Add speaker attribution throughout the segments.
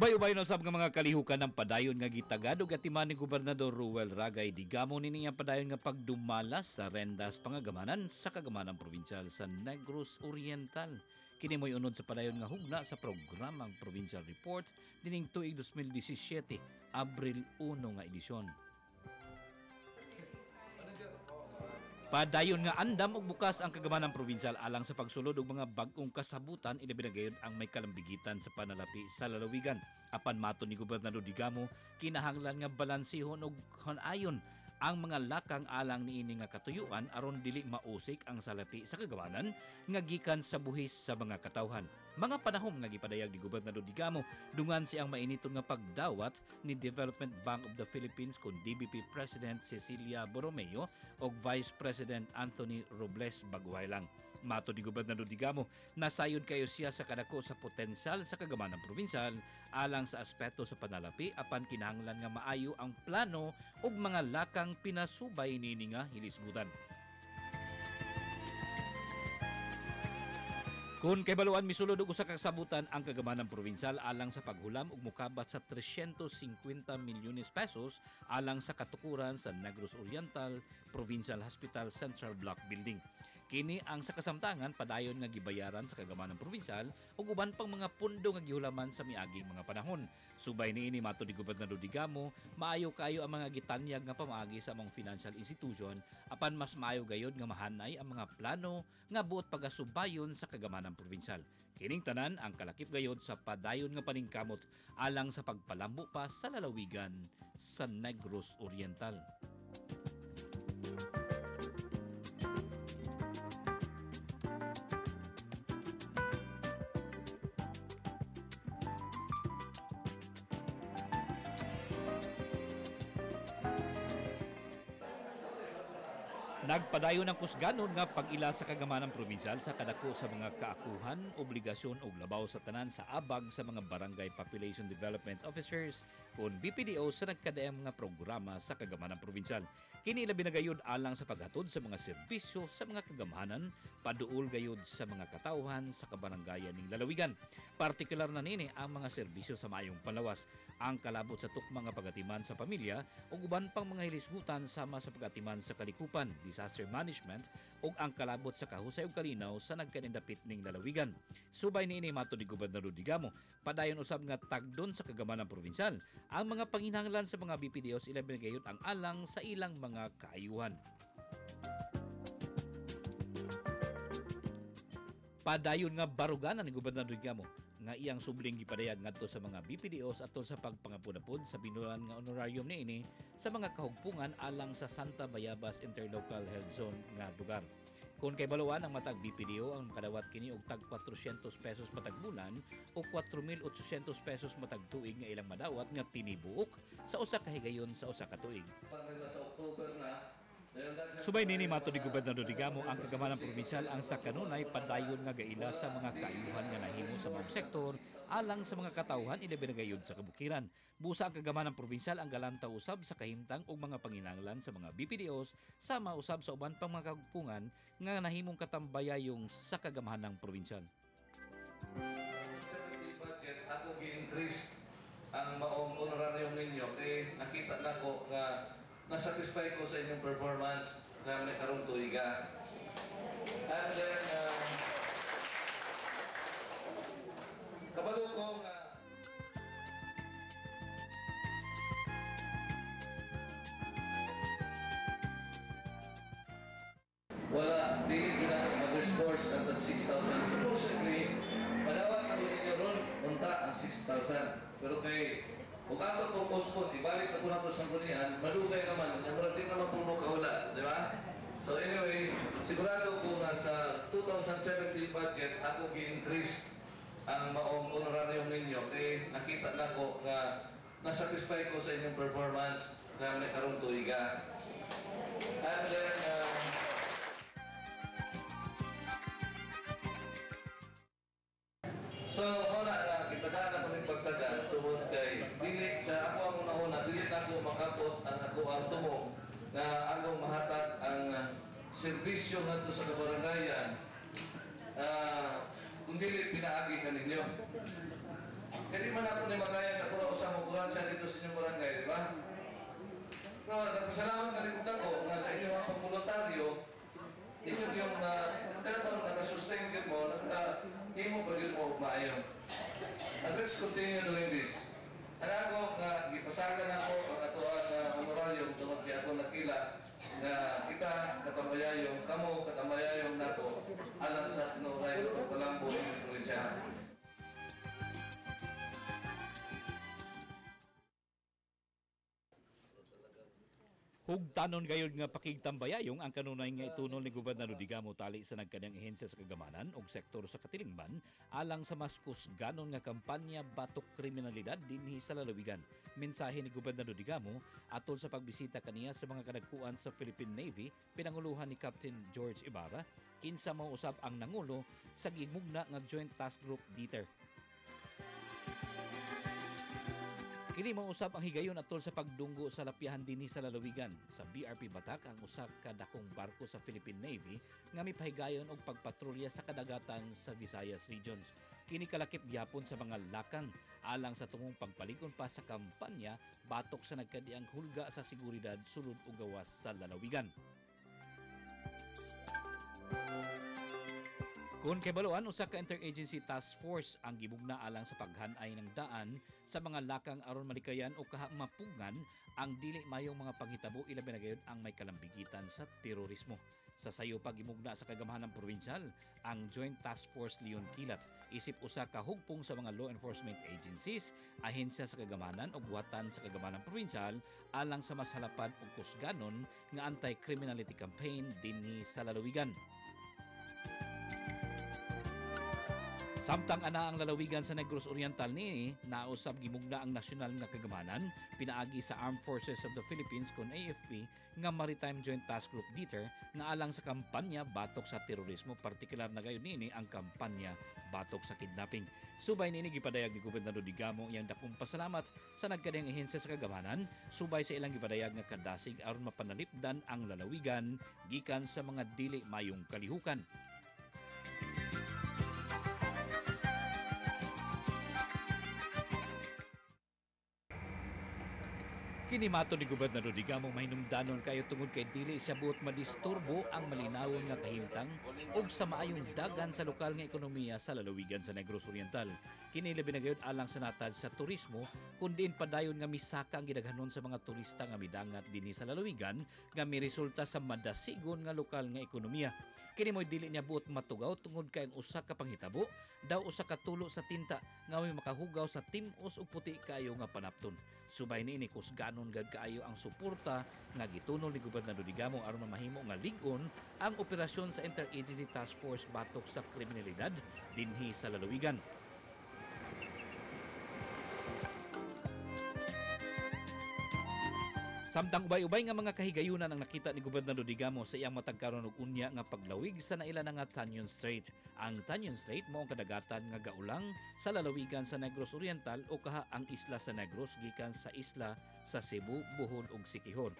Speaker 1: Ubay-ubay na sab nga mga kalihukan ng padayon nga gitagadog at timan ni Gobernador Ruel Ragay digamo nini ang padayon nga pagdumalas sa rendas pangagamanan sa kagamhanang probinsyal sa Negros Oriental. Kini mo'y unod sa padayon nga hugna sa programang Provincial Report dining tuig 2017, Abril 1 nga edisyon. Padayon nga andam og bukas ang kagamhanang probinsyal alang sa pagsulod og mga bag-ong kasabutan inabinagayod ang may kalambigitan sa panalapi sa lalawigan. Apan mato ni Gobernador Digamo, kinahanglan nga balansihon og hanayon ang mga lakang alang niini nga katuyuan aron dili mausik ang salapi sa kagamanan nga gikan sa buhis sa mga katawhan. Mga panahom nga gipadayag ni Gobernador Digamo dungan siyang mainiton nga pagdawat ni Development Bank of the Philippines kon DBP President Cecilia Borromeo ug Vice President Anthony Robles Baguaylang. Mato ni Gobernador Digamo, nasayod kayo siya sa kadako sa potensyal sa kagamhanang probinsyal alang sa aspeto sa panalapi apan kinahanglan nga maayo ang plano ug mga lakang pinasubay nini nga hilisgutan. Kung kay baluan misulod og usa ka kasabutan ang kagamhanang probinsyal alang sa paghulam og mukabat sa 350 milyones pesos alang sa katukuran sa Negros Oriental Provincial Hospital Central Block Building. Kini ang sa kasamtangan padayon nga gibayaran sa kagamhanang probinsyal ug uban pang mga pundo nga gihulaman sa miaging mga panahon. Subay niini mato ni Gobernador Digamo, maayo kayo ang mga gitanyag nga pamaagi sa among financial institution apan mas maayo gayod nga mahanay ang mga plano nga buot pagasubayon sa kagamhanang probinsyal. Kining tanan ang kalakip gayod sa padayon nga paningkamot alang sa pagpalambo pa sa lalawigan sa Negros Oriental. Nagpadayon ang kusganon nga pag-ila sa kagamhanang probinsyal sa kadako sa mga kaakuhan, obligasyon o labaw sa tanan sa abag sa mga Barangay Population Development Officers kung BPDO sa nagkadaang mga programa sa kagamhanang probinsyal. Kini labi na gayud alang sa paghatod sa mga serbisyo sa mga kagamhanan, paduol gayud sa mga katawhan sa kabaranggayan ning lalawigan. Partikular na nini ang mga serbisyo sa maayong panlawas, ang kalabot sa tukmang nga pagatiman sa pamilya ug uban pang mga hilisgutan sama sa pagatiman sa kalikupan, disaster management ug ang kalabot sa kahusay ug kalinaw sa nagkanindapit ning lalawigan. Subay niini mato ni Gobernador Digamo, padayon usab nga tagdon sa kagamhanang probinsyal ang mga panginahanglan sa mga BPDOs ilabi na gayud ang alang sa ilang mga kaayuhan. Padayon nga baruganan ni Gobernador Digamo nga iyang subling gipadayag ngadto sa mga BPDOs atol sa pagpangapod-apod sa binulan nga honorarium niini sa mga kahugpungan alang sa Santa Bayabas Interlocal Health Zone nga lugar. Kung kay baluan ang matag BPDO ang makadawat kini og tag 400 pesos matag bulan o 4,800 pesos matag tuig nga ilang madawat nga tinibuok sa usa ka higayon sa usa ka tuig.
Speaker 2: Sa October na
Speaker 1: subay nini mato ni Gobernador Digamo ang kagamhanang probinsyal ang sa kanunay padayon nga gaila sa mga kaayuhan nga nahimo sa mga sektor alang sa mga katawhan ilabi na gayud sa kabukiran. Busa ang kagamhanang probinsyal ang galanta usab sa kahimtang og mga panginahanglan sa mga BPDOs sama usab sa uban pang mga kagpungan nga nahimong katambayayong sa kagamhanang probinsyal.
Speaker 2: Sa budget ako gi-increase ang maong honorarium ninyo kay nakita nako nga na-satisfy ko sa inyong performance na may karong tuiga. And then, kabalo ko nga wala, dili na mag-response ang tag 6,000. Supposedly, padawat na ninyo ron, unta ang 6,000. Pero kay kung ato itong postpone, ibalik na ko na ito sa gunian, malugay naman, yung rating naman puno kaula, di ba? So anyway, sigurado ko na sa 2017 budget, ako gi-increase ang maong honorarium ninyo, kaya nakita na ko nga nasatisfy ko sa inyong performance na may karong tuiga. And then, so, wala kita na po ng pagtagal tungod kay dili sa ako ang una-una, dili na ako makapot ang ako ang tumo na ako mahatag ang serbisyo ngadto sa kabarangayan kung dili pinaagi ka ninyo. Kaya di man ako ni magaya ka kung usang ambulansya dito sa inyong barangay, di ba? No, nagpasalamat na rin ko na sa inyo ang pagboluntaryo, inyo yung talagang nakasustain yun mo, hindi mo pag yun mo maayon. And let's continue doing this. Ano ko nga, gipasagan ako ang atuan na honorarium tungkol kaya ako nakila na kita katambayayong, kamo katambayayong nato alang sa honorarium ng Palambo ng probinsya.
Speaker 1: Hugtanon gayud nga pakigtambayayong ang kanunay nga itunol ni Gobernador Digamo tali sa nagkanyang ahensya sa kagamanan ug sektor sa katilingban alang sa mas kusganon nga kampanya batok kriminalidad dinhi sa lalawigan. Mensahe ni Gobernador Digamo atol sa pagbisita kaniya sa mga kadagkuan sa Philippine Navy pinanguluhan ni Captain George Ibarra kinsa mao usab ang nangulo sa gimugna nga Joint Task Group DITER. Kini mao usab ang higayon atol sa pagdunggo sa lapihan dinhi sa lalawigan. Sa BRP Batak ang usa ka dakong barko sa Philippine Navy nga mipahigayon og pagpatrolya sa kadagatan sa Visayas regions. Kini kalakip gyapon sa mga lakang alang sa tumong pagpalikon pa sa kampanya batok sa nagkadiang hulga sa seguridad sulod ug gawas sa lalawigan. Kung kibaluan, usa ka interagency task force ang gimugna alang sa paghanay ng daan sa mga lakang aron malikayan o mapungan ang dili mayong mga panghitabo ilabi na gayud ang may kalambigitan sa terorismo. Sa sayo pa gimugna sa kagamanan provincial ang Joint Task Force Leon Kilat isip usa ka hugpong sa mga law enforcement agencies, ahensya sa kagamanan ug buhatan sa kagamanan provincial alang sa mas halapad ug kusganon nga anti-criminality campaign dinhi sa lalawigan. Samtang ana ang lalawigan sa Negros Oriental ni nausab gimugna ang nasyonal nga kagamanan pinaagi sa Armed Forces of the Philippines kon AFP nga Maritime Joint Task Group DITER nga alang sa kampanya batok sa terorismo, partikular na gayon nini ang kampanya batok sa kidnapping. Subay nini gipadayag ni Gobernador Digamo iyang dakong pasalamat sa nagkadayang ahensya sa kagamanan subay sa ilang gipadayag nga kadasig aron mapanalipdan ang lalawigan gikan sa mga dili mayong kalihukan. Kinimato ni Gobernador Digamo mahinungdanon kayo tungod kay dili siya buot madisturbo ang malinawon nga kahimtang ug sa maayong dagan sa lokal nga ekonomiya sa lalawigan sa Negros Oriental. Kini labi na gayud alang sa natad sa turismo kundi padayon nga misaka ang gidaghanon sa mga turista nga midangat dinhi sa lalawigan nga miresulta sa madasigon nga lokal nga ekonomiya. Kini mo'y dili niya buot matugaw tungod kay ang usa ka panghitabo daw usa ka tulo sa tinta nga may makahugaw sa tim-os ug puti kayo nga panapton. Subay niini kusganon gad kaayo ang suporta nga gitunol ni Gobernador Digamo aron mamahimo nga lig-on ang operasyon sa Interagency Task Force batok sa kriminalidad dinhi sa lalawigan. Samtang ubay-ubay nga mga kahigayunan ang nakita ni Gobernador Digamo sa iyang matagkaron og unya nga paglawig sa naila nga Tanyon Strait. Ang Tanyon Strait mao ang kadagatan nga gaulang sa lalawigan sa Negros Oriental o kaha ang isla sa Negros gikan sa isla sa Cebu, Bohol ug Siquijor.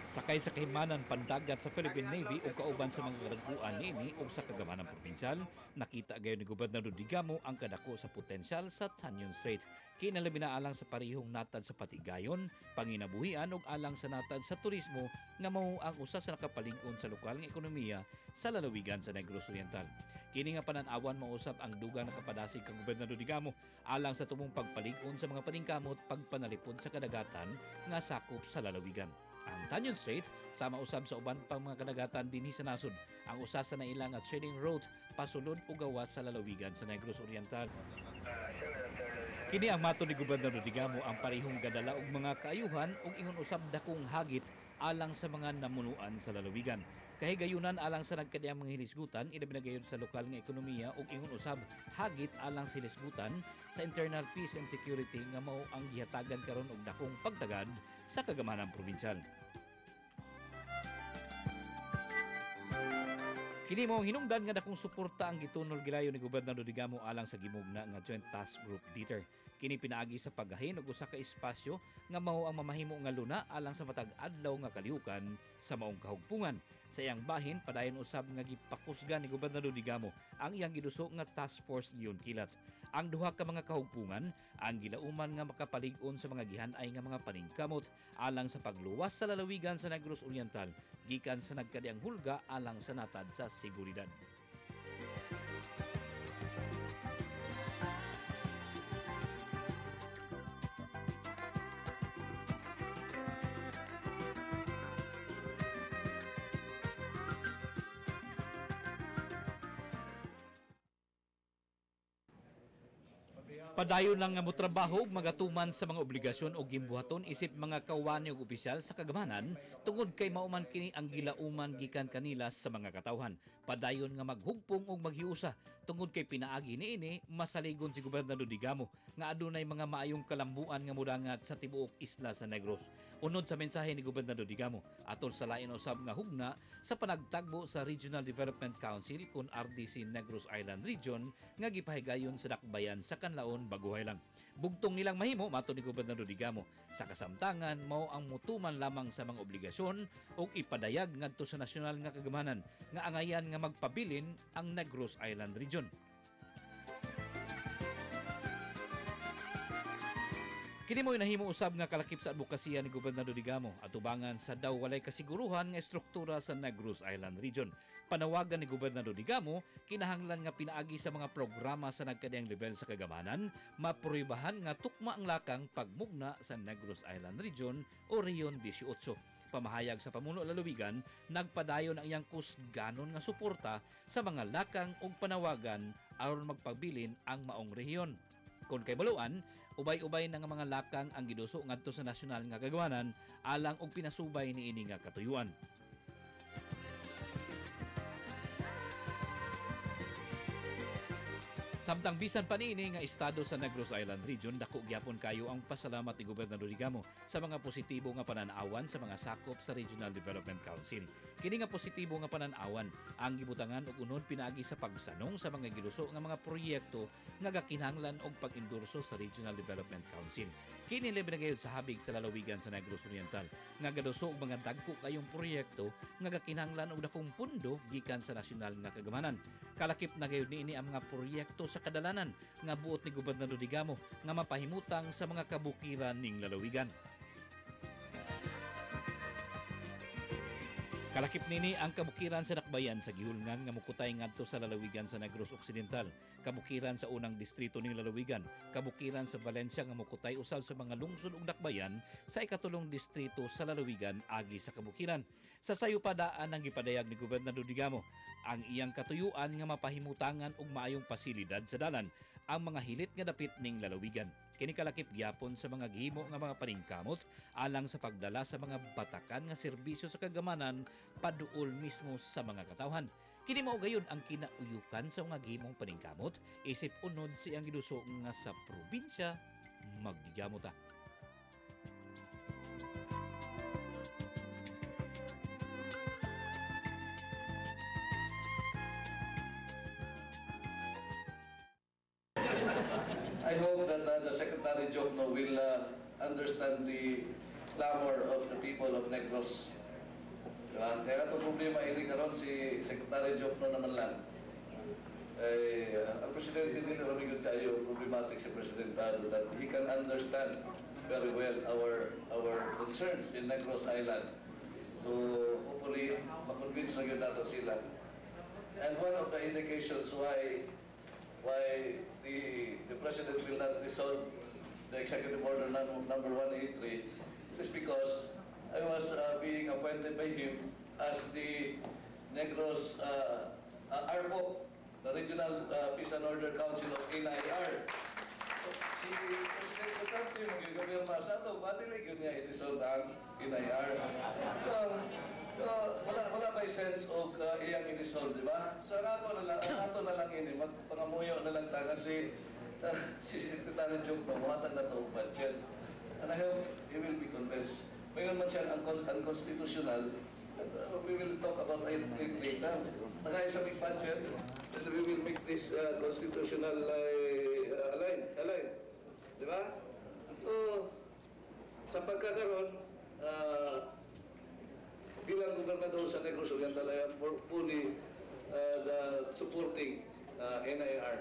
Speaker 1: Sakay sa kahimanan pandagat sa Philippine Navy o kauban sa mga kadagkuan niini o sa kagamanan provincial, nakita gayon ni Gobernador Digamo ang kadako sa potensyal sa Tanyon Strait. Kinalabi na alang sa parihong natad sa patigayon, panginabuhian ug alang sa natad sa turismo nga mao ang usa sa nakapalig-on sa lokal nga ekonomiya sa lalawigan sa Negros Oriental. Kini nga panan-awan mausab ang dugang nakapadasig kang Gobernador Digamo alang sa tumong pagpalig-on sa mga paningkamot pagpanalipod sa kadagatan nga sakop sa lalawigan. Ang Tanyon Strait sama usab sa uban pang mga kadagatan dinhi sa nasod. Ang usa sa nailang at trading road pasulod ug gawas sa lalawigan sa Negros Oriental. Kini ang mato ni Gobernador Digamo ang parihong gadala og mga kaayuhan ug ingon usab dakong hagit alang sa mga namunuan sa lalawigan. Kahigayunan alang sa nagkadiyang mga hilisgutan, ilabi na gayon sa lokal nga ekonomiya ug ingon usab hagit alang sa hilisgutan sa internal peace and security nga mao ang gihatagan karon og dakong pagtagad sa kagamanan provincial. Kini mao hinungdan nga dakong suporta ang gitunol gilayon ni Gobernador Digamo alang sa gimugna nga Joint Task Group DITER. Kini pinaagi sa paggahin og usa ka espasyo nga mao ang mamahimo nga luna alang sa matag adlaw nga kalihukan sa maong kahugpungan. Sa iyang bahin padayon usab nga gipakusgan ni Gobernador Digamo ang iyang giduso nga Task Force Leon Kilat. Ang duha ka mga kahugpungan ang gilauman nga makapalig-on sa mga gihan-ay nga mga paningkamot alang sa pagluwas sa lalawigan sa Negros Oriental gikan sa nagkadiang hulga alang sa natad sa seguridad. Padayon lang nga motrabaho ug magatuman sa mga obligasyon o gimbuhaton isip mga kawani ug opisyal sa kagamanan tungod kay mauman kini ang gilauman gikan kanila sa mga katawhan. Padayon nga maghugpong ug maghiusa tungod kay pinaagi niini masaligon si Gobernador Digamo nga adunay mga maayong kalambuan nga modangat sa tibuok isla sa Negros. Unod sa mensahe ni Gobernador Digamo atol sa lain usab nga hugna sa panagtagbo sa Regional Development Council kun RDC Negros Island Region nga gipahigayon sa dakbayan sa Kanlaon Baguhay lang. Bugtong nilang mahimo mato ni Gobernador Digamo sa kasamtangan mao ang mutuman lamang sa mga obligasyon o ipadayag ngadto sa nasyonal nga kagamanan nga angayan nga magpabilin ang Negros Island Region. Kini mo'y nahimo usab nga kalakip sa advokasya ni Gobernador Digamo atubangan sa daw walay kasiguruhan nga estruktura sa Negros Island Region. Panawagan ni Gobernador Digamo kinahanglan nga pinaagi sa mga programa sa nagkadiyang level sa kagamanan mapruibahan nga tukma ang lakang pagmugna sa Negros Island Region o Rehiyon 18. Pamahayag sa pamuno lalawigan, nagpadayon ang iyang kusganon nga suporta sa mga lakang ug panawagan aron magpabilin ang maong rehiyon. Kung kay baluan, ubay-ubay na nga mga lakang ang giduso ngadto sa nasyonal nga kagamanan alang og pinasubay niini nga katuyuan. Samtang bisan pa niini nga estado sa Negros Island Region, dako gyapon kayo ang pasalamat ni Gobernador Digamo sa mga positibo nga pananawan sa mga sakop sa Regional Development Council. Kini nga positibo nga pananawan ang gibutangan og unod pinaagi sa pagsanong sa mga giluso nga mga proyekto nga gakinahanglan og pag-endorso sa Regional Development Council. Kini labi na sa habig sa lalawigan sa Negros Oriental nga gaduso og mga dagko kayong proyekto nga gakinahanglan og dakong pundo gikan sa nasyonal nga kagamanan. Kalakip na gayud niini ang mga proyekto sa kadalanan nga buot ni Gobernador Digamo nga mapahimutang sa mga kabukiran ning lalawigan. Kalakip nini ang kabukiran sa dakbayan sa gihulngan nga mukutay ngadto sa lalawigan sa Negros Occidental, kabukiran sa unang distrito ning lalawigan, kabukiran sa Valencia nga mukutay usab sa mga lungsod ug dakbayan sa ikatulong distrito sa lalawigan agi sa kabukiran. Sa sayo padaan ang gipadayag ni Gobernador Digamo ang iyang katuyuan nga mapahimutangan og maayong pasilidad sa dalan ang mga hilit nga dapit ning lalawigan. Kini kalakip gyapon sa mga gihimo nga mga paningkamot alang sa pagdala sa mga batakan nga serbisyo sa kagamanan paduol mismo sa mga katawhan. Kini mao gayon ang kinauyukan sa mga gihimong paningkamot isip unod sa iyang giduso nga sa probinsya magdigamo ta.
Speaker 2: I hope that the Secretary Jokno will understand the clamor of the people of Negros. Diba? Kaya itong problema hindi karon si Secretary Jokno naman lang. Ang Presidente din rumigod tayo, problematic si President Dado that he can understand very well our concerns in Negros Island. So hopefully, makonvince na yun nato sila. And one of the indications why the President will not dissolve the Executive Order number 183 is because I was being appointed by him as the Negros ARPO, the Regional Peace and Order Council of NIR. Si President Duterte mag-gobierno sa ito, pati lang yun niya i-dissolve ang NIR. So wala ba sense o iyang i-dissolve, di ba? So ato na lang ini, magpangamuyo na lang ta kasi si Secretary Jokno, muhatag na ito budget. And I hope he will be convinced. Mayroon man siya unconstitutional, we will talk about it later. Nagaya sa big budget, and we will make this constitutional aligned. Di ba? So, sa pagkakaroon, bilang gobernador sa Negros Oriental, I am fully supporting NIR.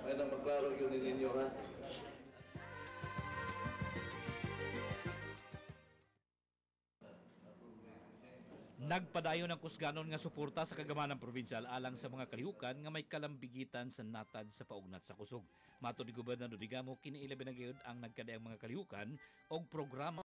Speaker 2: May nang maklaro yun ninyo ha.
Speaker 1: Nagpadayon ng kusganon nga suporta sa kagamanang probinsyal alang sa mga kalihukan nga may kalambigitan sa natad sa paugnat sa kusog. Mato ni Gobernador Digamo, kiniilabi na gyud ang nagkadaang mga kalihukan og programa